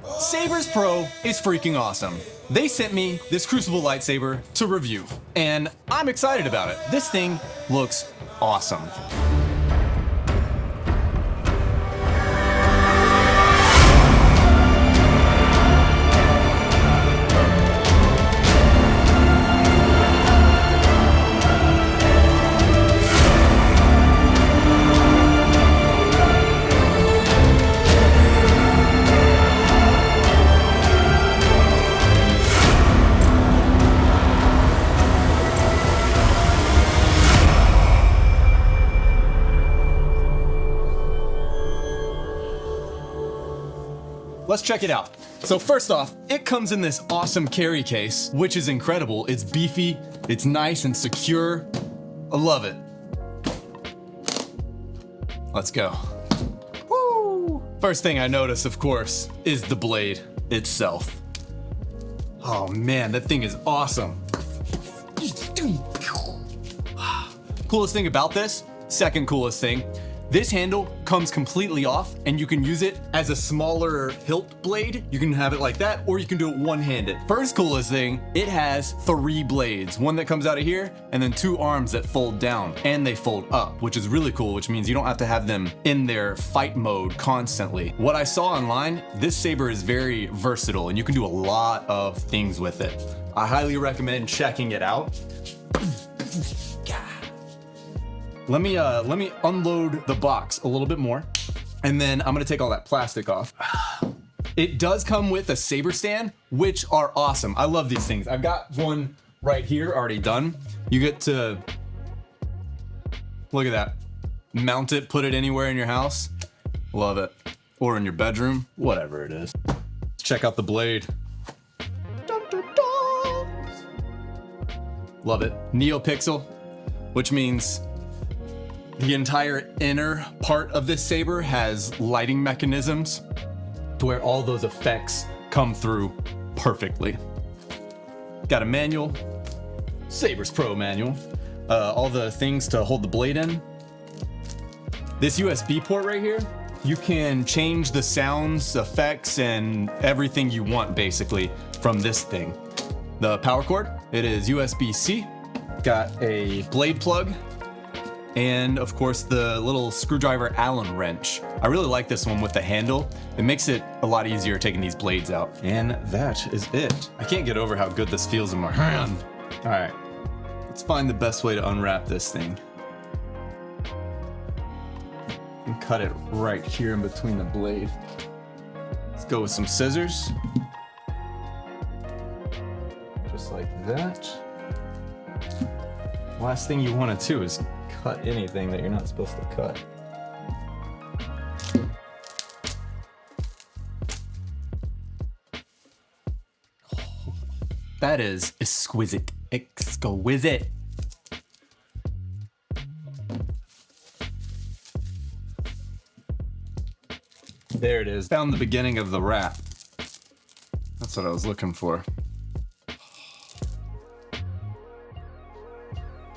SabersPro is freaking awesome. They sent me this Crucible Lightsaber to review, and I'm excited about it. This thing looks awesome. Let's check it out. So first off, it comes in this awesome carry case, which is incredible. It's beefy, it's nice and secure. I love it. Let's go. Woo! First thing I notice, of course, is the blade itself. Oh man, that thing is awesome. Coolest thing about this, second coolest thing, this handle comes completely off and you can use it as a smaller hilt blade. You can have it like that, or you can do it one-handed. First coolest thing, it has 3 blades. One that comes out of here, and then 2 arms that fold down, and they fold up, which is really cool, which means you don't have to have them in their fight mode constantly. What I saw online, this saber is very versatile and you can do a lot of things with it. I highly recommend checking it out. Let me unload the box a little bit more, and then I'm gonna take all that plastic off. It does come with a saber stand, which are awesome. I love these things. I've got one right here already done. You get to, look at that. Mount it, put it anywhere in your house. Love it. Or in your bedroom, whatever it is. Let's check out the blade. Dun, dun, dun. Love it. Neopixel, which means the entire inner part of this saber has lighting mechanisms to where all those effects come through perfectly. Got a manual, SabersPro manual, all the things to hold the blade in. This USB port right here, you can change the sounds, effects, and everything you want basically from this thing. The power cord, it is USB-C, got a blade plug, and of course the little screwdriver Allen wrench. I really like this one with the handle. It makes it a lot easier taking these blades out. And that is it. I can't get over how good this feels in my hand. All right, let's find the best way to unwrap this thing. And cut it right here in between the blade. Let's go with some scissors. Just like that. Last thing you want to do is cut anything that you're not supposed to cut. Oh, that is exquisite. Exquisite. There it is. Found the beginning of the wrap. That's what I was looking for.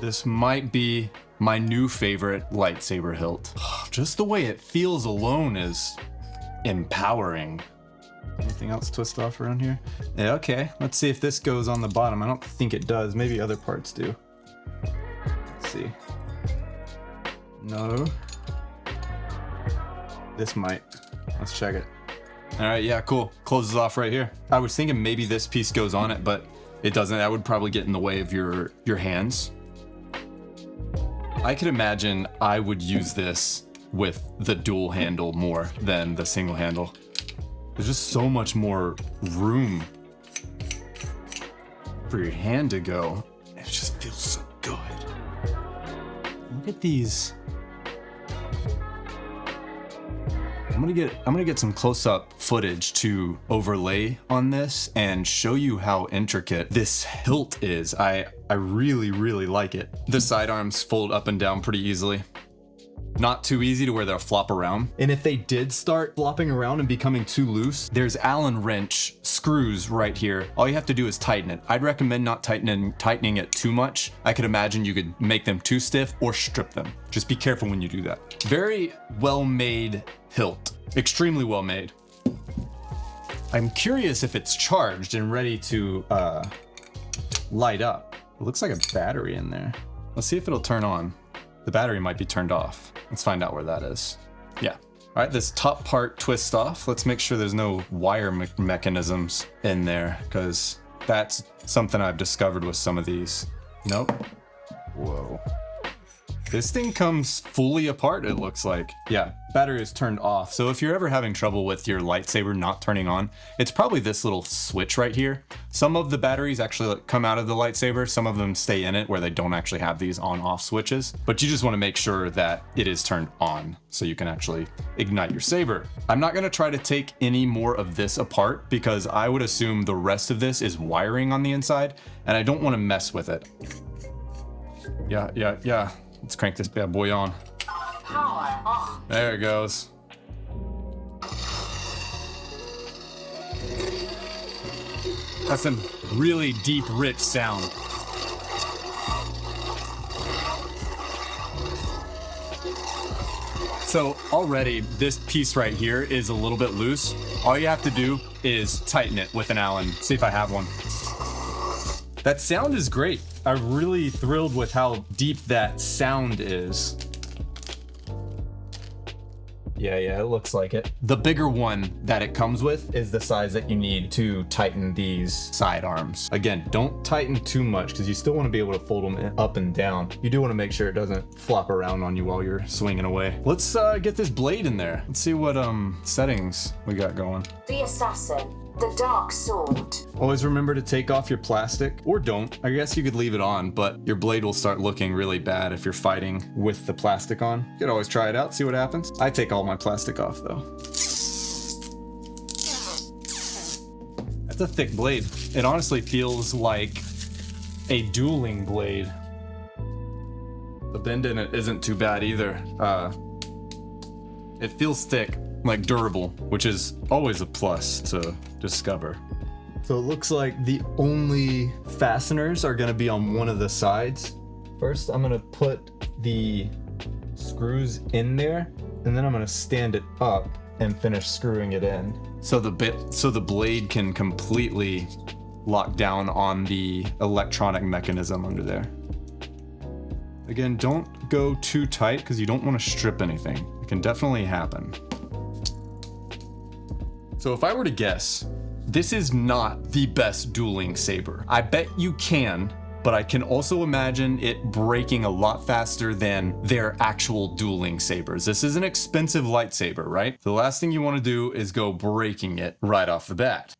This might be my new favorite lightsaber hilt. Just the way it feels alone is empowering. Anything else twist off around here? Yeah, okay. Let's see if this goes on the bottom. I don't think it does. Maybe other parts do. Let's see. No. This might. Let's check it. All right, yeah, cool. Closes off right here. I was thinking maybe this piece goes on it, but it doesn't. That would probably get in the way of your hands. I could imagine I would use this with the dual handle more than the single handle. There's just so much more room for your hand to go. It just feels so good. Look at these. I'm gonna get some close-up footage to overlay on this and show you how intricate this hilt is. I really, really like it. The sidearms fold up and down pretty easily. Not too easy to where they'll flop around. And if they did start flopping around and becoming too loose, there's Allen wrench screws right here. All you have to do is tighten it. I'd recommend not tightening it too much. I could imagine you could make them too stiff or strip them. Just be careful when you do that. Very well-made hilt. Extremely well made. I'm curious if it's charged and ready to light up. It looks like a battery in there. Let's see if it'll turn on. The battery might be turned off. Let's find out where that is. Yeah. All right, this top part twists off. Let's make sure there's no wire mechanisms in there, because that's something I've discovered with some of these. Nope. Whoa. This thing comes fully apart, it looks like. Yeah, battery is turned off. So if you're ever having trouble with your lightsaber not turning on, it's probably this little switch right here. Some of the batteries actually come out of the lightsaber. Some of them stay in it where they don't actually have these on-off switches. But you just want to make sure that it is turned on so you can actually ignite your saber. I'm not going to try to take any more of this apart because I would assume the rest of this is wiring on the inside and I don't want to mess with it. Yeah. Let's crank this bad boy on. Power on. There it goes. That's some really deep, rich sound. So already this piece right here is a little bit loose. All you have to do is tighten it with an Allen. See if I have one. That sound is great. I'm really thrilled with how deep that sound is. Yeah, it looks like it. The bigger one that it comes with is the size that you need to tighten these side arms. Again, don't tighten too much because you still want to be able to fold them up and down. You do want to make sure it doesn't flop around on you while you're swinging away. Let's get this blade in there. Let's see what settings we got going. The assassin. The dark sword. Always remember to take off your plastic, or don't. I guess you could leave it on, but your blade will start looking really bad if you're fighting with the plastic on. You could always try it out, see what happens. I take all my plastic off though. That's a thick blade. It honestly feels like a dueling blade. The bend in it isn't too bad either. It feels thick. Like durable, which is always a plus to discover. So it looks like the only fasteners are gonna be on one of the sides. First, I'm gonna put the screws in there, and then I'm gonna stand it up and finish screwing it in. So the blade can completely lock down on the electronic mechanism under there. Again, don't go too tight because you don't want to strip anything. It can definitely happen. So if I were to guess, this is not the best dueling saber. I bet you can, but I can also imagine it breaking a lot faster than their actual dueling sabers. This is an expensive lightsaber, right? The last thing you want to do is go breaking it right off the bat.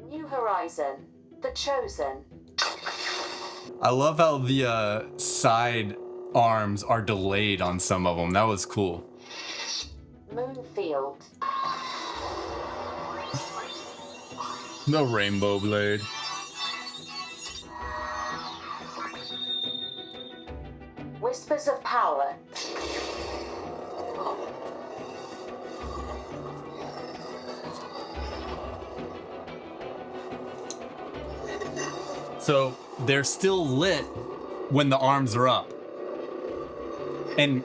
New Horizon. The Chosen. I love how the side arms are delayed on some of them. That was cool. Moonfield. The rainbow blade. Whispers of Power. So they're still lit when the arms are up. And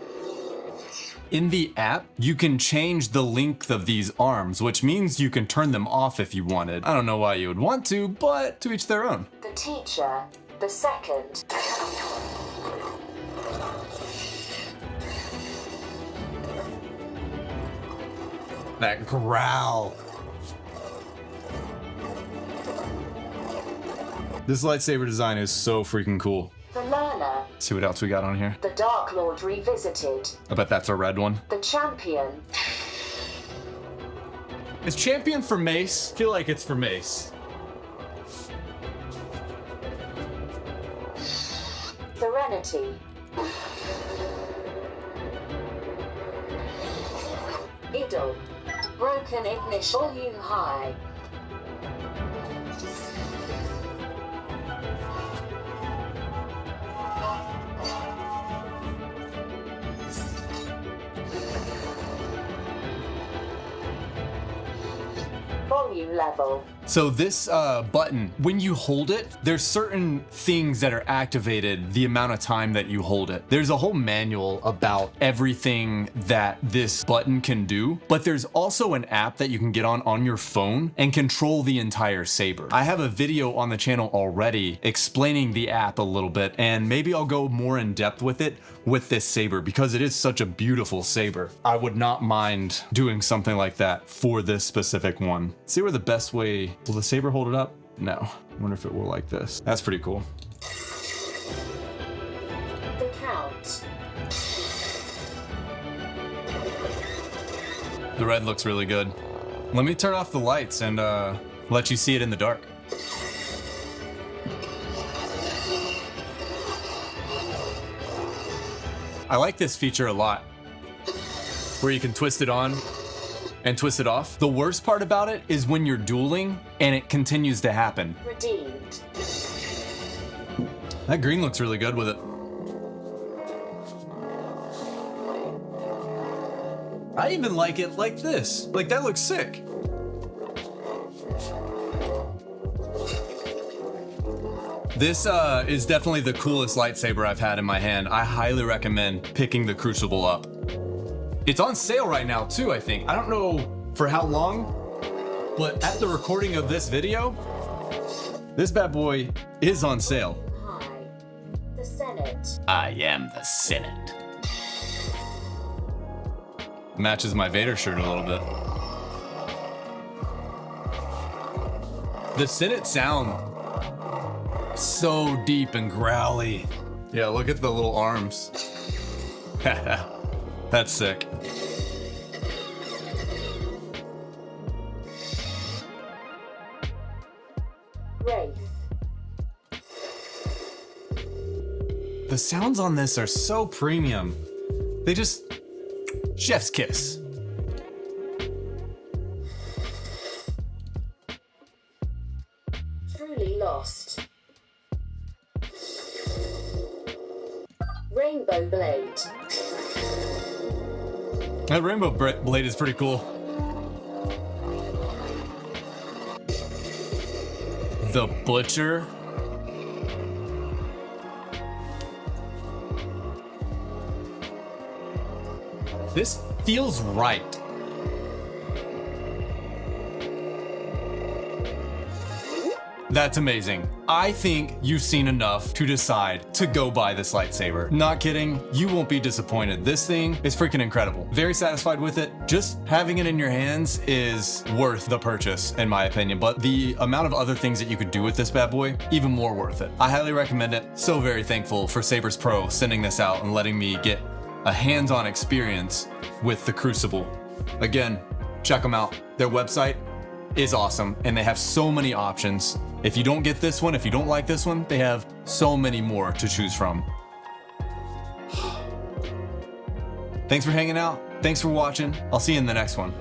in the app, you can change the length of these arms, which means you can turn them off if you wanted. I don't know why you would want to, but to each their own. The Teacher. The Second. That growl. This lightsaber design is so freaking cool. The Learner. See what else we got on here. The Dark Lord Revisited. I bet that's a red one. The Champion. Is Champion for Mace? I feel like it's for Mace. Serenity. Idol. Broken Ignition. Volume High. Volume level. So this button, when you hold it, there's certain things that are activated the amount of time that you hold it. There's a whole manual about everything that this button can do, but there's also an app that you can get on your phone and control the entire saber. I have a video on the channel already explaining the app a little bit, and maybe I'll go more in depth with it with this saber because it is such a beautiful saber. I would not mind doing something like that for this specific one. See where the best way. Will the saber hold it up? No. I wonder if it will like this. That's pretty cool. The count. The red looks really good. Let me turn off the lights and let you see it in the dark. I like this feature a lot, where you can twist it on and twist it off. The worst part about it is when you're dueling and it continues to happen. Redeemed. That green looks really good with it. I even like it like this. Like, that looks sick. This is definitely the coolest lightsaber I've had in my hand. I highly recommend picking the Crucible up. It's on sale right now too, I think. I don't know for how long, but at the recording of this video, this bad boy is on sale. Hi. The Senate. I am the Senate. Matches my Vader shirt a little bit. The Senate sound so deep and growly. Yeah, look at the little arms. That's sick. Wraith. The sounds on this are so premium. They just... chef's kiss. Truly lost. Rainbow blade. That rainbow blade is pretty cool. The Butcher. This feels right. That's amazing. I think you've seen enough to decide to go buy this lightsaber. Not kidding, you won't be disappointed. This thing is freaking incredible. Very satisfied with it. Just having it in your hands is worth the purchase, in my opinion. But the amount of other things that you could do with this bad boy, even more worth it. I highly recommend it. So very thankful for SabersPro sending this out and letting me get a hands-on experience with the Crucible. Again, check them out. Their website is awesome, and they have so many options. If you don't get this one, if you don't like this one, they have so many more to choose from. Thanks for hanging out. Thanks for watching. I'll see you in the next one.